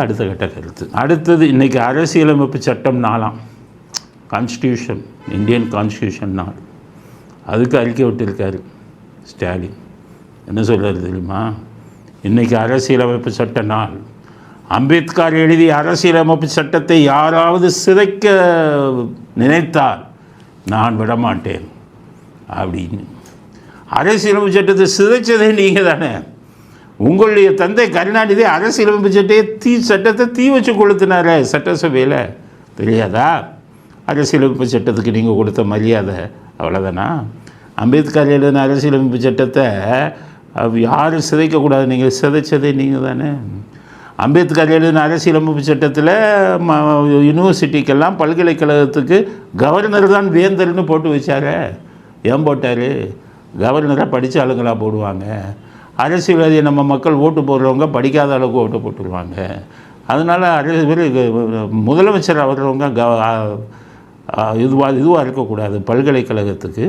அடுத்த கட்ட கருத்து. அடுத்தது இன்றைக்கி அரசியலமைப்பு சட்டம் 4 கான்ஸ்டியூஷன், இந்தியன் கான்ஸ்டியூஷன் 4, அதுக்கு அறிக்கை விட்டுருக்காரு ஸ்டாலின். என்ன சொல்கிறார் தெரியுமா? இன்றைக்கி அரசியலமைப்பு சட்ட நாள், அம்பேத்கர் எழுதிய அரசியலமைப்பு சட்டத்தை யாராவது சிதைக்க நினைத்தால் நான் விடமாட்டேன் அப்படின்னு. அரசியலமைப்பு சட்டத்தை சிதைச்சதே நீங்கள் தானே. உங்களுடைய தந்தை கருணாநிதி அரசியலமைப்பு சட்டத்தை தீ வச்சு கொளுத்தினார சட்டசபையில், தெரியாதா? அரசியலமைப்பு சட்டத்துக்கு நீங்கள் கொடுத்த மரியாதை அவ்வளோதானா? அம்பேத்கர் எழுதின அரசியலமைப்பு சட்டத்தை யாரும் சிதைக்கக்கூடாது, நீங்கள் சிதைச்சதே நீங்கள் தானே. அம்பேத்கர் எழுதின அரசியலமைப்பு சட்டத்தில் யூனிவர்சிட்டிக்கெல்லாம் பல்கலைக்கழகத்துக்கு கவர்னர் தான் வேந்தர்னு போட்டு வச்சார். ஏன் போட்டார்? கவர்னராக படித்த ஆளுங்களாக போடுவாங்க. அரசியல்வாதியை நம்ம மக்கள் ஓட்டு போடுறவங்க படிக்காத அளவுக்கு ஓட்டு போட்டுருவாங்க. அதனால் முதலமைச்சர் வர்றவங்க இதுவாக இருக்கக்கூடாது, பல்கலைக்கழகத்துக்கு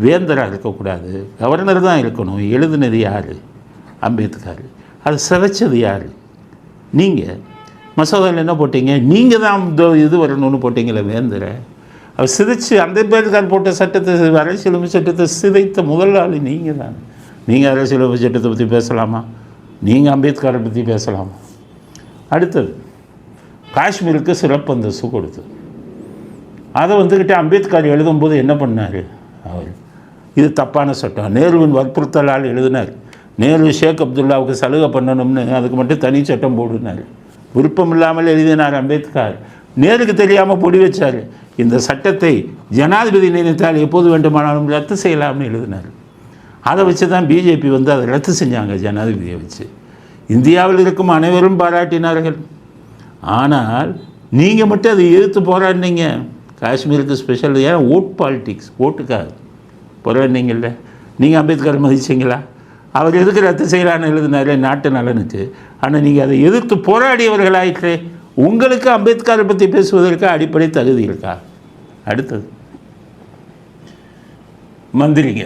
வேந்தராக இருக்கக்கூடாது, கவர்னர் தான் இருக்கணும். எழுதுனது யார்? அம்பேத்கர். அது சிதைச்சது யார்? நீங்கள். மசோதாவில் என்ன போட்டீங்க? நீங்கள் தான் இது வரணும்னு போட்டிங்களே வேந்தரை. அவர் சிதைச்சு அம்பேத்கர் போட்ட சட்டத்தை, அரசியலமைப்பு சட்டத்தை சிதைத்த முதல் ஆள் நீங்கள் தான். நீங்கள் அரசியலமைப்பு சட்டத்தை பற்றி பேசலாமா? நீங்கள் அம்பேத்கரை பற்றி பேசலாமா? அடுத்தது காஷ்மீருக்கு சிறப்பு அந்தஸ்து கொடுத்து அதை வந்துக்கிட்டே அம்பேத்கர் எழுதும்போது என்ன பண்ணார் அவர்? இது தப்பான சட்டம், நேருவின் வற்புறுத்தலால் எழுதினார். நேரு ஷேக் அப்துல்லாவுக்கு சலுகை பண்ணணும்னு அதுக்கு மட்டும் தனி சட்டம் போடுனார். விருப்பம் இல்லாமல் எழுதினார் அம்பேத்கர். நேருக்கு தெரியாமல் பொடி வச்சார். இந்த சட்டத்தை ஜனாதிபதி நினைத்தால் எப்போது வேண்டுமானாலும் ரத்து செய்யலாம்னு எழுதினார். அதை வச்சு தான் பிஜேபி வந்து அதை ரத்து செஞ்சாங்க ஜனாதிபதியை வச்சு. இந்தியாவில் இருக்கும் அனைவரும் பாராட்டினார்கள். ஆனால் நீங்கள் மட்டும் அதை எதிர்த்து போராடினீங்க. காஷ்மீருக்கு ஸ்பெஷல் ஏன்? ஓட் பாலிட்டிக்ஸ், ஓட்டுக்காக போராடினீங்கள்ல. நீங்கள் அம்பேத்கர் மதிச்சிங்களா? அவர் எதுக்கு ரத்து செய்யலான்னு எழுதினாரு? நாட்டு நலனுக்கு. ஆனால் நீங்கள் அதை எதிர்த்து போராடியவர்களாயிற்றே. உங்களுக்கு அம்பேத்கரை பற்றி பேசுவதற்கு அடிப்படை தகுதி இருக்கா? அடுத்தது மந்திரிங்க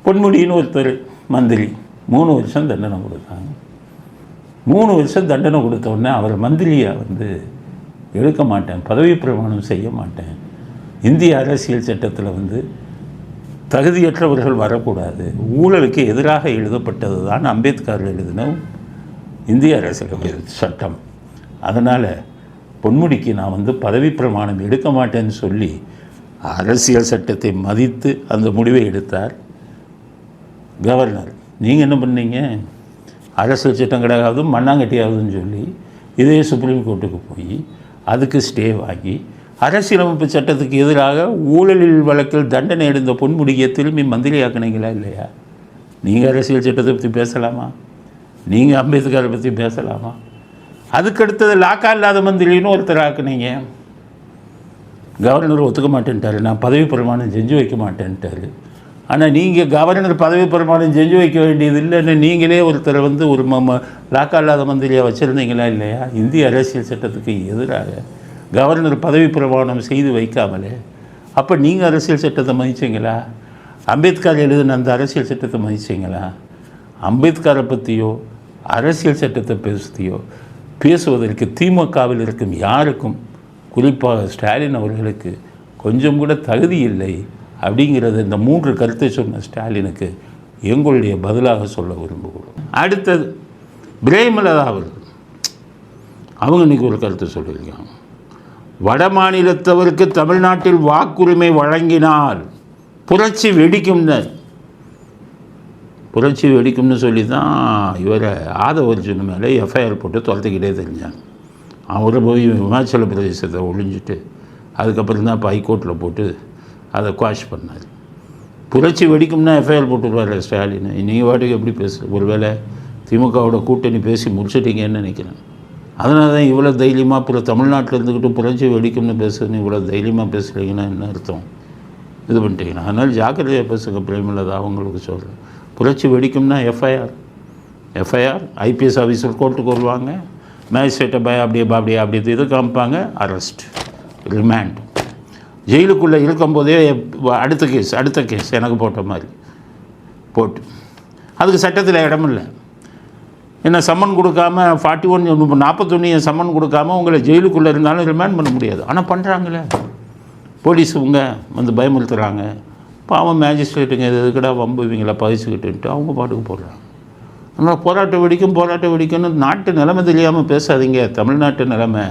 பொன்முடின்னு ஒருத்தர் மந்திரி 3 வருஷம் தண்டனை கொடுத்தாங்க. 3 வருஷம் தண்டனை கொடுத்தோடனே அவர் மந்திரியை வந்து எடுக்க மாட்டேன், பதவி பிரமாணம் செய்ய மாட்டேன், இந்திய அரசியல் சட்டத்தில் வந்து தகுதியற்றவர்கள் வரக்கூடாது, ஊழலுக்கு எதிராக எழுதப்பட்டது தான் அம்பேத்கர் எழுதின இந்திய அரசியலமைப்பு சட்டம். அதனால் பொன்முடிக்கு நான் வந்து பதவி பிரமாணம் எடுக்க மாட்டேன்னு சொல்லி அரசியல் சட்டத்தை மதித்து அந்த முடிவை எடுத்தார் கவர்னர். நீங்கள் என்ன பண்ணீங்க? அரசியல் சட்டம் கிடையாது, மண்ணாங்கட்டியாகுதுன்னு சொல்லி இதே சுப்ரீம் கோர்ட்டுக்கு போய் அதுக்கு ஸ்டே வாங்கி அரசியலமைப்பு சட்டத்துக்கு எதிராக ஊழலில் வழக்கில் தண்டனை அடைந்த பொன்முடியை திரும்பி மந்திரியாக்குனீங்களா இல்லையா? நீங்கள் அரசியல் சட்டத்தை பற்றி பேசலாமா? நீங்கள் அம்பேத்கரை பற்றி பேசலாமா? அதுக்கடுத்தது லாக்கா இல்லாத மந்திரின்னு ஒருத்தர் ஆக்குனீங்க. கவர்னர் ஒத்துக்க மாட்டேன்ட்டார், நான் பதவி பிரமாணம் செஞ்சு வைக்க மாட்டேன்ட்டார். ஆனால் நீங்கள் கவர்னர் பதவி பிரமாணம் செஞ்சு வைக்க வேண்டியது இல்லைன்னு நீங்களே ஒருத்தரை வந்து ஒரு லாக்கா இல்லாத மந்திரியாக வச்சுருந்தீங்களா இல்லையா? இந்திய அரசியல் சட்டத்துக்கு எதிராக கவர்னர் பதவி பிரமாணம் செய்து வைக்காமலே. அப்போ நீங்கள் அரசியல் சட்டத்தை மதிச்சிங்களா? அம்பேத்கர் எழுதின அந்த அரசியல் சட்டத்தை மதிச்சிங்களா? அம்பேத்கரை பற்றியோ அரசியல் சட்டத்தை பற்றியோ பேசுவதற்கு திமுகவில் இருக்கும் யாருக்கும், குறிப்பாக ஸ்டாலின் அவர்களுக்கு கொஞ்சம் கூட தகுதி இல்லை அப்படிங்கிறது இந்த 3 கருத்தை சொன்ன ஸ்டாலினுக்கு எங்களுடைய பதிலாக சொல்ல விரும்புகிறோம். அடுத்தது பிரேமலதா அவர்கள், அவங்க இன்றைக்கி ஒரு கருத்தை சொல்லியிருக்காங்க. வட மாநிலத்தவருக்கு தமிழ்நாட்டில் வாக்குரிமை வழங்கினால் புரட்சி வெடிக்கும்னு சொல்லி தான் இவரை ஆதவர்ஜுன் மேலே எஃப்ஐஆர் போட்டு துரத்துக்கிட்டே தெரிஞ்சாங்க. அவரை போய் இமாச்சல பிரதேசத்தை ஒழிஞ்சிட்டு அதுக்கப்புறம் தான் இப்போ ஹைகோர்ட்டில் போட்டு அதை குவாஷ் பண்ணார். புரட்சி வெடிக்கும்னா எஃப்ஐஆர் போட்டுருவார் ஸ்டாலின். நீங்கள் வாட்டுக்கு எப்படி பேசுகிற? ஒருவேளை திமுகவோட கூட்டணி பேசி முடிச்சிட்டிங்கன்னு நினைக்கிறேன். அதனால தான் இவ்வளோ தைரியமாக தமிழ்நாட்டில் இருந்துக்கிட்டு புரட்சி வெடிக்கும்னு பேசுன்னு இவ்வளோ தைரியமாக பேசுகிறீங்கன்னா என்ன அர்த்தம்? இது பண்ணிட்டீங்கன்னா. அதனால் ஜாக்கிரதையாக பேசுங்க பிரேமலதா, அவங்களுக்கு சொல்கிறேன். புரட்சி வெடிக்கும்னா எஃப்ஐஆர் ஐபிஎஸ் ஆஃபீஸர் கோர்ட்டுக்கு வருவாங்க, மேஜிஸ்ட்ரேட்டை அப்படியே இது காமிப்பாங்க, அரெஸ்ட், ரிமாண்ட். ஜெயிலுக்குள்ளே இருக்கும்போதே அடுத்த கேஸ் எனக்கு போட்ட மாதிரி போட்டு அதுக்கு சட்டத்தில் இடமில்லை. என்ன சம்மன் கொடுக்காம 41 சம்மன் கொடுக்காம உங்களை ஜெயிலுக்குள்ளே இருந்தாலும் ரிமாண்ட் பண்ண முடியாது. ஆனால் பண்ணுறாங்களே போலீஸ் இவங்க வந்து பயமுறுத்துகிறாங்க. பாவம் மேஜிஸ்ட்ரேட்டுங்க எதுக்கடா வம்பு இவங்கள பகிச்சுக்கிட்டுன்ட்டு அவங்க பாட்டுக்கு போடுறாங்க. ஆனால் போராட்டம் வெடிக்கும்னு நாட்டு நிலைமை தெரியாமல் பேசாதீங்க. தமிழ்நாட்டு நிலைமை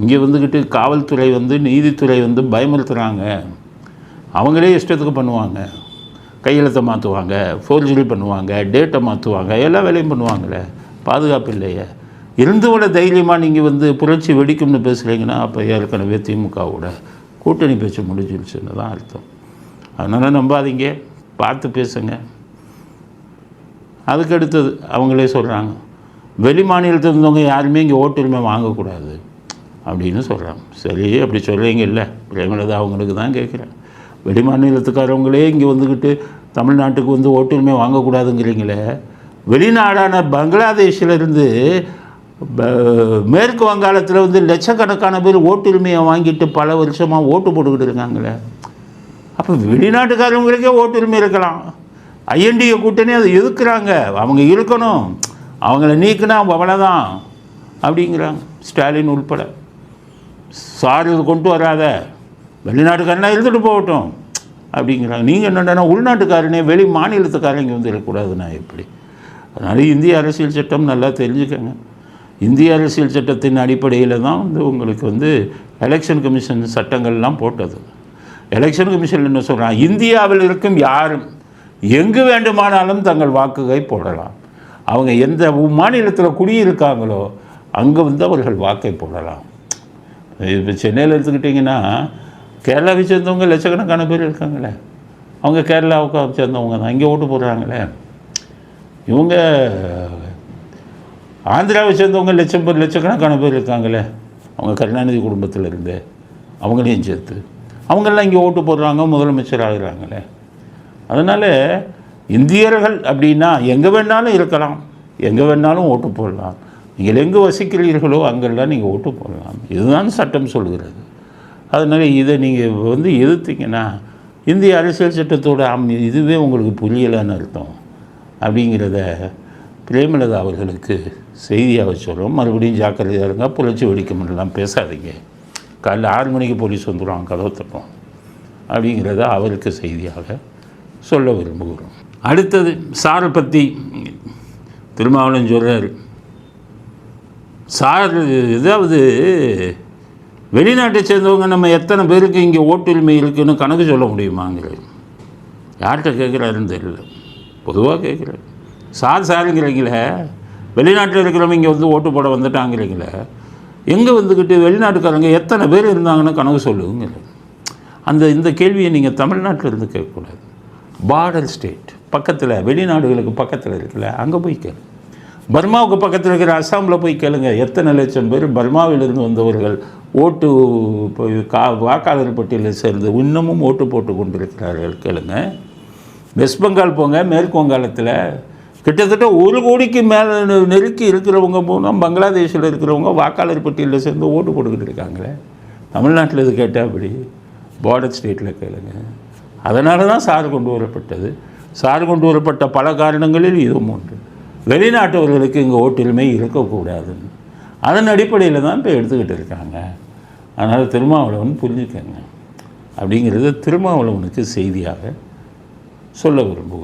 இங்கே வந்துக்கிட்டு காவல்துறை வந்து நீதித்துறை வந்து பயமுறுத்துகிறாங்க. அவங்களே இஷ்டத்துக்கு பண்ணுவாங்க. கையெழுத்தை மாற்றுவாங்க, ஃபோர்ஜரி பண்ணுவாங்க, டேட்டை மாற்றுவாங்க, எல்லா வேலையும் பண்ணுவாங்களே. பாதுகாப்பு இல்லையே. இருந்தோட தைரியமாக நீங்கள் வந்து புரட்சி வெடிக்கும்னு பேசுகிறீங்கன்னா அப்போ ஏற்கனவே திமுகவோட கூட்டணி பேச்சு முடிஞ்சிருச்சுன்னு தான் அர்த்தம். அதனால் நம்பாதீங்க, பார்த்து பேசுங்க. அதுக்கு அடுத்தது அவங்களே சொல்கிறாங்க, வெளி மாநிலத்தில் இருந்தவங்க யாருமே இங்கே ஓட்டுரிமை வாங்கக்கூடாது அப்படின்னு சொல்கிறாங்க. சரி, அப்படி சொல்கிறீங்க இல்லை, பிரேமலதா அவங்களுக்கு தான் கேட்குறேன். வெளி மாநிலத்துக்காரவங்களே இங்கே வந்துக்கிட்டு தமிழ்நாட்டுக்கு வந்து ஓட்டுரிமை வாங்கக்கூடாதுங்கிறீங்களே. வெளிநாடான பங்களாதேஷிலிருந்து மேற்கு வங்காளத்தில் வந்து லட்சக்கணக்கான பேர் ஓட்டுரிமையை வாங்கிட்டு பல வருஷமாக ஓட்டு போட்டுக்கிட்டு இருக்காங்களே. அப்போ வெளிநாட்டுக்காரவங்களுக்கே ஓட்டுரிமை இருக்கலாம். ஐஎன்டிஏ கூட்டணி அதை எதுக்குறாங்க. அவங்க இருக்கணும், அவங்கள நீக்கினா அவ்வளோதான் அப்படிங்கிறாங்க ஸ்டாலின் உள்பட. சார் இது கொண்டு வராத, வெளிநாட்டுக்காரனா இருந்துட்டு போகட்டும் அப்படிங்கிறாங்க. நீங்கள் என்னென்னா உள்நாட்டுக்காரனே வெளி மாநிலத்துக்காரன் இங்கே வந்து இருக்கக்கூடாதுண்ணா எப்படி? அதனால் இந்திய அரசியல் சட்டம் நல்லா தெரிஞ்சுக்கங்க. இந்திய அரசியல் சட்டத்தின் அடிப்படையில் தான் வந்து உங்களுக்கு வந்து எலெக்ஷன் கமிஷன் சட்டங்கள்லாம் போட்டது. எலெக்ஷன் கமிஷன் என்ன சொல்கிறான், இந்தியாவில் இருக்கும் யாரும் எங்கு வேண்டுமானாலும் தங்கள் வாக்குகளை போடலாம். அவங்க எந்த மாநிலத்தில் குடியிருக்காங்களோ அங்கே வந்து அவர்கள் வாக்கை போடலாம். இப்போ சென்னையில் எடுத்துக்கிட்டிங்கன்னா கேரளாவை சேர்ந்தவங்க லட்சக்கணக்கான பேர் இருக்காங்களே. அவங்க கேரளாவுக்கு சேர்ந்தவங்க தான் இங்கே ஓட்டு போடுறாங்களே. இவங்க ஆந்திராவை சேர்ந்தவங்க லட்சக்கணக்கான பேர் இருக்காங்களே. அவங்க கருணாநிதி குடும்பத்தில் இருந்து அவங்களையும் சேர்த்து அவங்கெல்லாம் இங்கே ஓட்டு போடுறாங்க, முதலமைச்சர் ஆகிறாங்களே. அதனால் இந்தியர்கள் அப்படின்னா எங்கே வேணாலும் இருக்கலாம், எங்கே வேணாலும் ஓட்டு போடலாம். நீங்கள் எங்கே வசிக்கிறீர்களோ அங்கெல்லாம் நீங்கள் ஓட்டு போடலாம். இதுதான் சட்டம் சொல்கிறது. அதனால் இதை நீங்கள் வந்து எதிர்த்தீங்கன்னா இந்திய அரசியல் சட்டத்தோட இதுவே உங்களுக்கு புரியலைன்னு அர்த்தம் அப்படிங்கிறத பிரேமலதா அவர்களுக்கு செய்தியாக சொல்கிறோம். மறுபடியும் ஜாக்கிரதையாக இருங்க, புரட்சி வெடிக்கும்லாம் பேசாதீங்க. காலைல 6 மணிக்கு போலீஸ் வந்துடுவாங்க, கதவை தட்டும் அப்படிங்கிறத அவருக்கு செய்தியாக சொல்ல விரும்புகிறோம். அடுத்தது சாரை பற்றி திருமாவளவன் சொல்கிறார். சார் ஏதாவது வெளிநாட்டை சேர்ந்தவங்க நம்ம எத்தனை பேருக்கு இங்கே ஓட்டுரிமை இருக்குதுன்னு கணக்கு சொல்ல முடியுமாங்கிறது யார்கிட்ட கேட்குறாருன்னு தெரியல. பொதுவாக கேட்குறாரு. சாருங்கிறீங்களே, வெளிநாட்டில் இருக்கிறவங்க இங்கே வந்து ஓட்டு போட வந்துட்டாங்கிறீங்களே, எங்கே வந்துக்கிட்டு வெளிநாட்டுக்காரங்க எத்தனை பேர் இருந்தாங்கன்னு கணக்கு சொல்லுங்கிறது. இந்த கேள்வியை நீங்கள் தமிழ்நாட்டில் இருந்து கேட்கக்கூடாது. பார்டர் ஸ்டேட் பக்கத்தில், வெளிநாடுகளுக்கு பக்கத்தில் இருக்குல்ல, அங்கே போய் கேளு. பர்மாவுக்கு பக்கத்தில் இருக்கிற அஸ்ஸாமில் போய் கேளுங்க, எத்தனை லட்சம் பேர் பர்மாவிலிருந்து வந்தவர்கள் ஓட்டு வாக்காளர் பட்டியலில் சேர்ந்து இன்னமும் ஓட்டு போட்டு கொண்டிருக்கிறார்கள் கேளுங்க. வெஸ்ட் பெங்கால் போங்க, மேற்கு வங்காளத்தில் கிட்டத்தட்ட 1 கோடிக்கு மேலே நெருக்கி இருக்கிறவங்க போனால் பங்களாதேஷில் இருக்கிறவங்க வாக்காளர் பட்டியலில் சேர்ந்து ஓட்டு போட்டுக்கிட்டு இருக்காங்களே. தமிழ்நாட்டில் இது கேட்டால் அப்படி பார்டர் ஸ்டேட்டில் கேளுங்க. அதனால தான் சார் கொண்டு வரப்பட்டது. சார் கொண்டு வரப்பட்ட பல காரணங்களில் இதுவும் ஒன்று. வெளிநாட்டவர்களுக்கு இங்கே ஓட்டுரிமை இருக்கக்கூடாதுன்னு அதன் அடிப்படையில் தான் இப்போ எடுத்துக்கிட்டு இருக்காங்க. அதனால் திருமாவளவன் புரிஞ்சுக்கங்க அப்படிங்கிறத திருமாவளவனுக்கு செய்தியாக சொல்ல விரும்புகிறேன்.